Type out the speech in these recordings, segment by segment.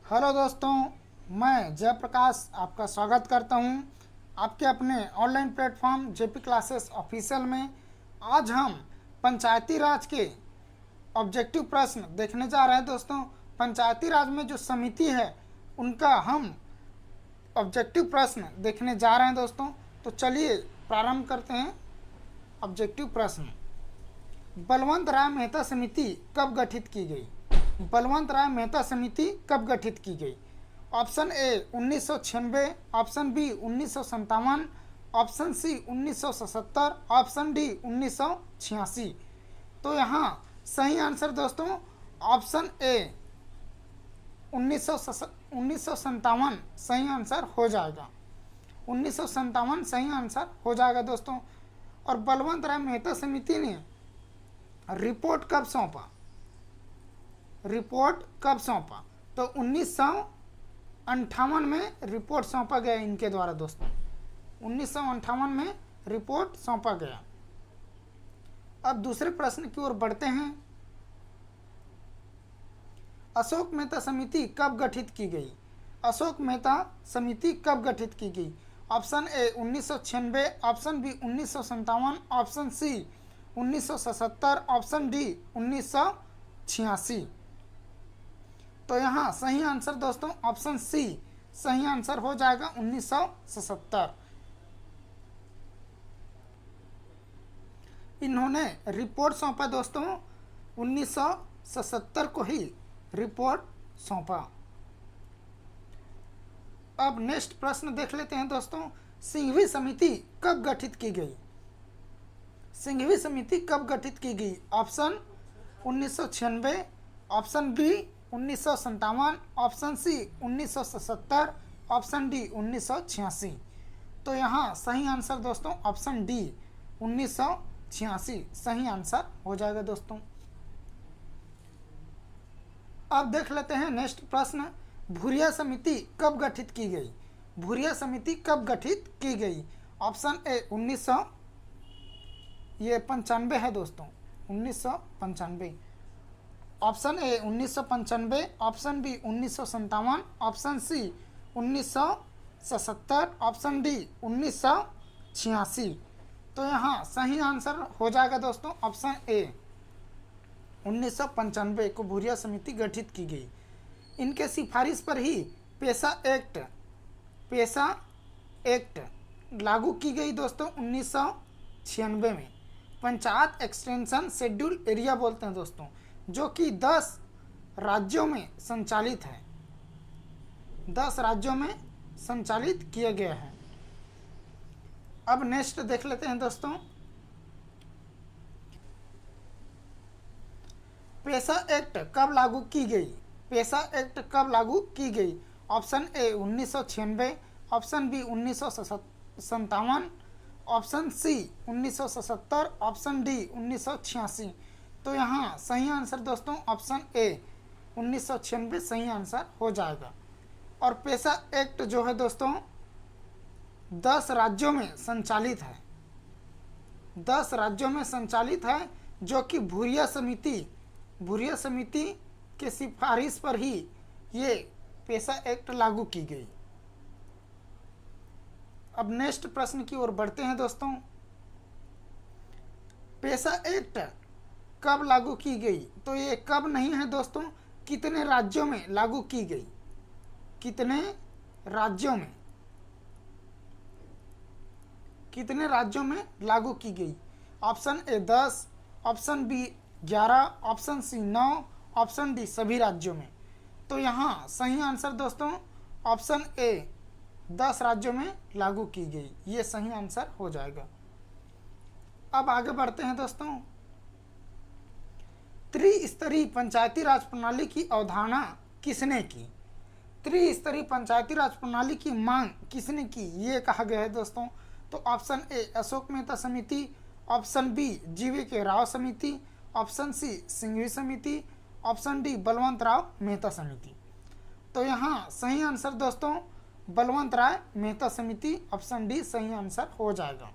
Hello दोस्तों, मैं जयप्रकाश आपका स्वागत करता हूं आपके अपने online platform JP classes official में। आज हम पंचायती राज के ऑब्जेक्टिव प्रश्न देखने जा रहे हैं दोस्तों। पंचायती राज में जो समिति है उनका हम ऑब्जेक्टिव प्रश्न देखने जा रहे हैं दोस्तों। तो चलिए प्रारंभ करते हैं। ऑब्जेक्टिव प्रश्न, बलवंत राय मेहता समिति कब गठित की गई? बलवंत राय मेहता समिति कब गठित की गई? Option A 1996, option B 1957, option C 1977, option D 1986। तो यहाँ सही आंसर दोस्तों ऑप्शन ए 1957 सही आंसर हो जाएगा। 1957 सही आंसर हो जाएगा दोस्तों। और बलवंत राय मेहता समिति ने रिपोर्ट कब सौंपा? रिपोर्ट कब सौंपा? तो 1958 में रिपोर्ट सौंपा गया इनके द्वारा दोस्तों। 1958 में रिपोर्ट सौंपा गया। अब दूसरे प्रश्न की ओर बढ़ते हैं। अशोक मेहता समिति कब गठित की गई? अशोक मेहता समिति कब गठित की गई? Option A 1996, option B 1957, option C 1977, option D 1986। तो यहाँ सही आंसर दोस्तों ऑप्शन सी सही आंसर हो जाएगा 1977। इन्होंने रिपोर्ट सौंपा दोस्तों 1977 को ही रिपोर्ट सौंपा। अब नेक्स्ट प्रश्न देख लेते हैं दोस्तों। सिंघवी समिति कब गठित की गई? सिंघवी समिति कब गठित की गई? Option 1996, option B 1957, option C 1977, option D 1986। तो यहाँ सही आंसर दोस्तों ऑप्शन डी 1986 सही आंसर हो जाएगा दोस्तों। अब देख लेते हैं नेक्स्ट प्रश्न, भूरिया समिति कब गठित की गई? भूरिया समिति कब गठित की गई? ऑप्शन ए 1995 है दोस्तों, 1995। Option A 1995, option B 1957, option C 1977, option D 1986। तो यहाँ सही आंसर हो जाएगा दोस्तों ऑप्शन ए 1995 को भूरिया समिति गठित की गई। इनके सिफारिश पर ही पेशा एक्ट लागू की गई दोस्तों 1996 में। पंचायत एक्सटेंशन शेड्यूल एरिया बोलते हैं दोस्तों, जो कि 10 राज्यों में संचालित है। 10 राज्यों में संचालित किया गया है। अब नेक्स्ट देख लेते हैं दोस्तों। पेशा एक्ट कब लागू की गई? पेशा एक्ट कब लागू की गई? Option A 1996, option B 1957, option C 1977, option D 1986। तो यहाँ सही आंसर दोस्तों ऑप्शन ए 1996 सही आंसर हो जाएगा। और पेशा एक्ट जो है दोस्तों 10 राज्यों में संचालित है। 10 राज्यों में संचालित है, जो कि भूरिया समिति के सिफारिश पर ही ये पेशा एक्ट लागू की गई। अब नेक्स्ट प्रश्न की ओर बढ़ते हैं दोस्तों। पेशा एक्ट कब लागू की गई? तो ये कब नहीं है दोस्तों, कितने राज्यों में लागू की गई? कितने राज्यों में लागू की गई? Option A 10, option B 11, option C 9, option D सभी राज्यों में। तो यहाँ सही आंसर दोस्तों ऑप्शन ए 10 राज्यों में लागू की गई, ये सही आंसर हो जाएगा। अब आगे बढ़ते हैं दोस्तों। त्रिस्तरीय पंचायती राज प्रणाली की अवधारणा किसने की? त्रिस्तरीय पंचायती राज प्रणाली की मांग किसने की, ये कहा गया है दोस्तों। तो ऑप्शन ए अशोक मेहता समिति, ऑप्शन बी जीवी के राव समिति, ऑप्शन सी सिंघवी समिति, ऑप्शन डी बलवंत राव मेहता समिति। तो यहाँ सही आंसर दोस्तों बलवंत राय मेहता समिति ऑप्शन डी सही आंसर हो जाएगा।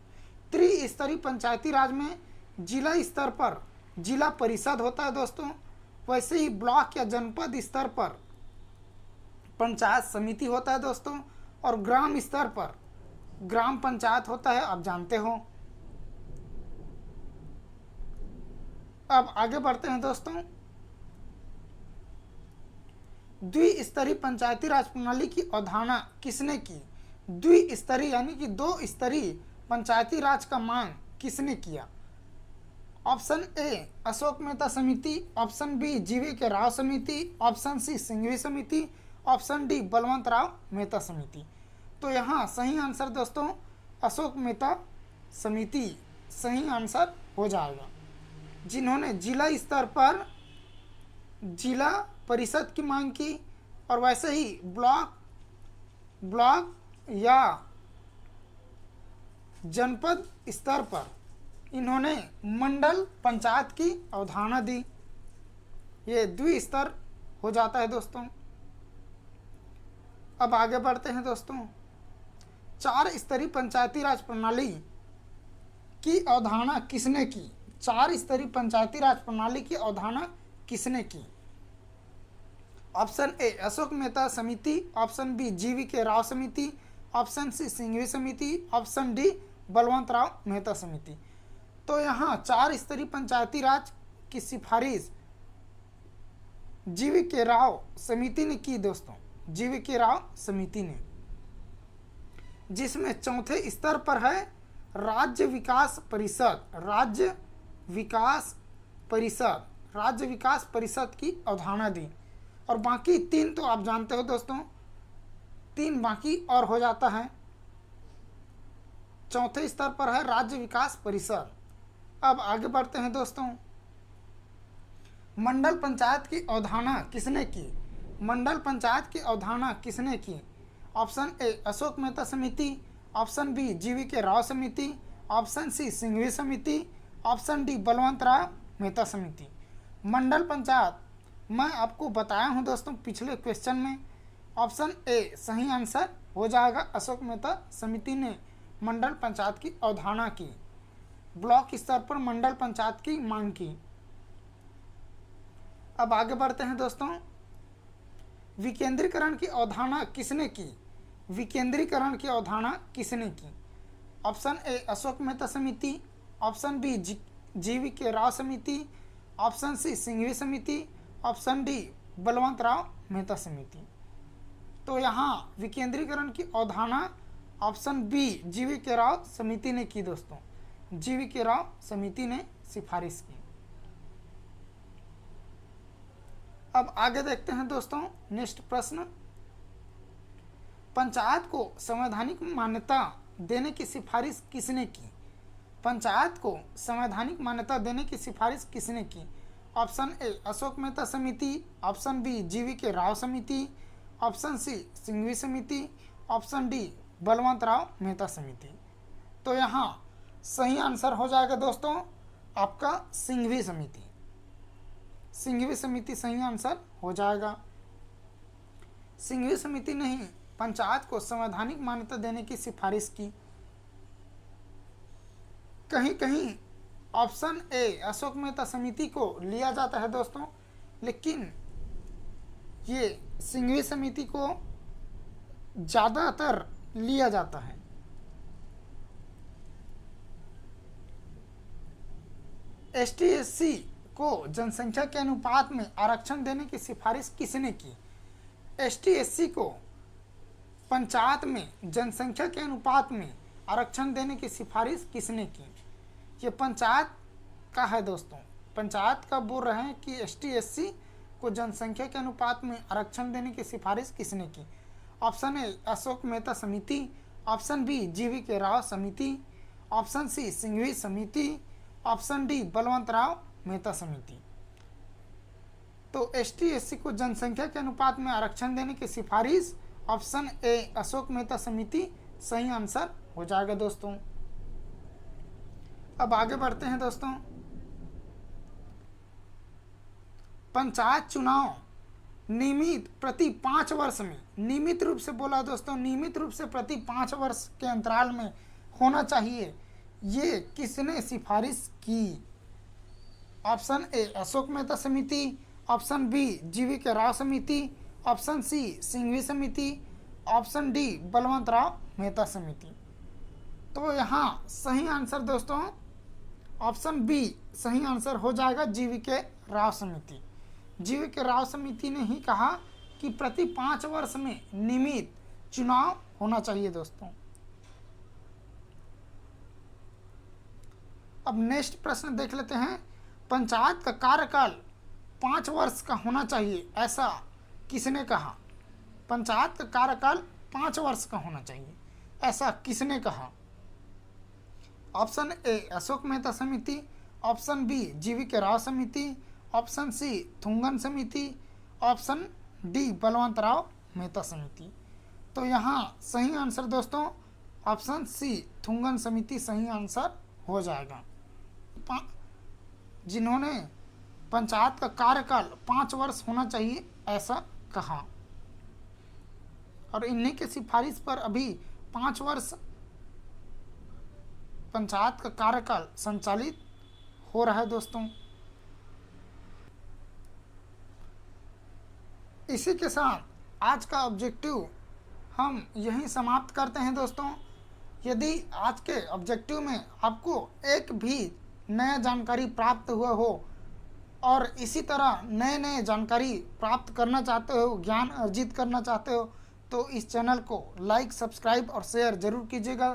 त्रिस्तरीय पंचायती राज में जिला स्तर पर जिला परिषद होता है दोस्तों, वैसे ही ब्लॉक या जनपद स्तर पर पंचायत समिति होता है दोस्तों, और ग्राम स्तर पर ग्राम पंचायत होता है, आप जानते हो। अब आगे बढ़ते हैं दोस्तों। द्विस्तरीय पंचायती राज प्रणाली की अवधारणा किसने की? द्विस्तरीय यानी कि 2 स्तरीय पंचायती राज का मांग किसने किया? ऑप्शन ए अशोक मेहता समिति, ऑप्शन बी जीवी के राव समिति, ऑप्शन सी सिंघवी समिति, ऑप्शन डी बलवंत राव मेहता समिति। तो यहाँ सही आंसर दोस्तों अशोक मेहता समिति सही आंसर हो जाएगा, जिन्होंने जिला स्तर पर जिला परिषद की मांग की, और वैसे ही ब्लॉक या जनपद स्तर पर इन्होंने मंडल पंचायत की अवधारणा दी। ये द्विस्तर हो जाता है दोस्तों। अब आगे बढ़ते हैं दोस्तों। 4 स्तरीय पंचायती राज प्रणाली की अवधारणा किसने की? 4 स्तरीय पंचायती राज प्रणाली की अवधारणा किसने की? ऑप्शन ए अशोक मेहता समिति, ऑप्शन बी जीवी के राव समिति, ऑप्शन सी सिंघवी समिति, ऑप्शन डी बलवंत राव मेहता समिति। तो यहाँ 4 स्तरीय पंचायती राज की सिफारिश जीवी के राव समिति ने की दोस्तों, जीवी के राव समिति ने, जिसमें चौथे स्तर पर है राज्य विकास परिषद, राज्य विकास परिषद की अवधारणा दी। और बाकी 3 तो आप जानते हो दोस्तों, 3 बाकी और हो जाता है। चौथे स्तर पर है राज्य विकास परिषद। अब आगे बढ़ते हैं दोस्तों। मंडल पंचायत की अवधारणा किसने की? मंडल पंचायत की अवधारणा किसने की? ऑप्शन ए अशोक मेहता समिति, ऑप्शन बी जीवी के राव समिति, ऑप्शन सी सिंघवी समिति, ऑप्शन डी बलवंत राव मेहता समिति। मंडल पंचायत मैं आपको बताया हूं दोस्तों पिछले क्वेश्चन में, ऑप्शन ए सही आंसर हो जाएगा। अशोक मेहता समिति ने मंडल पंचायत की अवधारणा की, ब्लॉक स्तर पर मंडल पंचायत की मांग की। अब आगे बढ़ते हैं दोस्तों। विकेंद्रीकरण की अवधारणा किसने की? विकेंद्रीकरण की अवधारणा किसने की? ऑप्शन ए अशोक मेहता समिति, ऑप्शन बी जीवी के राव समिति, ऑप्शन सी सिंघवी समिति, ऑप्शन डी बलवंत राव मेहता समिति। तो यहाँ विकेंद्रीकरण की अवधारणा ऑप्शन बी जीवी के राव समिति ने की दोस्तों, जीवी के राव समिति ने सिफारिश की। अब आगे देखते हैं दोस्तों नेक्स्ट प्रश्न। पंचायत को संवैधानिक मान्यता देने की सिफारिश किसने की? पंचायत को संवैधानिक मान्यता देने की सिफारिश किसने की? ऑप्शन ए अशोक मेहता समिति, ऑप्शन बी जीवी के राव समिति, ऑप्शन सी सिंघवी समिति, ऑप्शन डी बलवंत राव मेहता समिति। तो यहाँ सही आंसर हो जाएगा दोस्तों आपका सिंघवी समिति, सिंघवी समिति सही आंसर हो जाएगा। सिंघवी समिति ने ही पंचायत को संवैधानिक मान्यता देने की सिफारिश की। कहीं कहीं ऑप्शन ए अशोक मेहता समिति को लिया जाता है दोस्तों, लेकिन ये सिंघवी समिति को ज़्यादातर लिया जाता है। ST/SC को जनसंख्या के अनुपात में आरक्षण देने की सिफारिश किसने की? ST/SC को पंचायत में जनसंख्या के अनुपात में आरक्षण देने की सिफारिश किसने की? ये पंचायत का है दोस्तों, पंचायत का बोल रहे हैं कि ST/SC को जनसंख्या के अनुपात में आरक्षण देने की सिफारिश किसने की? ऑप्शन ए अशोक मेहता समिति, ऑप्शन बी जीवी के राव समिति, ऑप्शन सी सिंघवी समिति, ऑप्शन डी बलवंत राव मेहता समिति। तो ST/SC को जनसंख्या के अनुपात में आरक्षण देने की सिफारिश ऑप्शन ए अशोक मेहता समिति सही आंसर हो जाएगा दोस्तों। अब आगे बढ़ते हैं दोस्तों। पंचायत चुनाव नियमित प्रति 5 वर्ष में, नियमित रूप से बोला दोस्तों, नियमित रूप से प्रति 5 वर्ष के अंतराल में होना चाहिए, ये किसने सिफारिश की? ऑप्शन ए अशोक मेहता समिति, ऑप्शन बी जीवी के राव समिति, ऑप्शन सी सिंघवी समिति, ऑप्शन डी बलवंतराव मेहता समिति। तो यहाँ सही आंसर दोस्तों ऑप्शन बी सही आंसर हो जाएगा, जीवीके राव समिति। जीवीके राव समिति ने ही कहा कि प्रति 5 वर्ष में नियमित चुनाव होना चाहिए दोस्तों। अब नेक्स्ट प्रश्न देख लेते हैं। पंचायत का कार्यकाल 5 वर्ष का होना चाहिए, ऐसा किसने कहा? पंचायत का कार्यकाल 5 वर्ष का होना चाहिए, ऐसा किसने कहा? ऑप्शन ए अशोक मेहता समिति, ऑप्शन बी जीवीके राव समिति, ऑप्शन सी थुंगन समिति, ऑप्शन डी बलवंतराव मेहता समिति। तो यहाँ सही आंसर दोस्तों ऑप्शन सी थुंगन समिति सही आंसर हो जाएगा। जिन्होंने पंचायत का कार्यकाल 5 वर्ष होना चाहिए ऐसा कहा, और इन्हीं के सिफारिश पर अभी 5 वर्ष पंचायत का कार्यकाल संचालित हो रहा है दोस्तों। इसी के साथ आज का ऑब्जेक्टिव हम यहीं समाप्त करते हैं दोस्तों। यदि आज के ऑब्जेक्टिव में आपको एक भी नया जानकारी प्राप्त हुआ हो और इसी तरह नए नए जानकारी प्राप्त करना चाहते हो, ज्ञान अर्जित करना चाहते हो, तो इस चैनल को लाइक, सब्सक्राइब और शेयर जरूर कीजिएगा।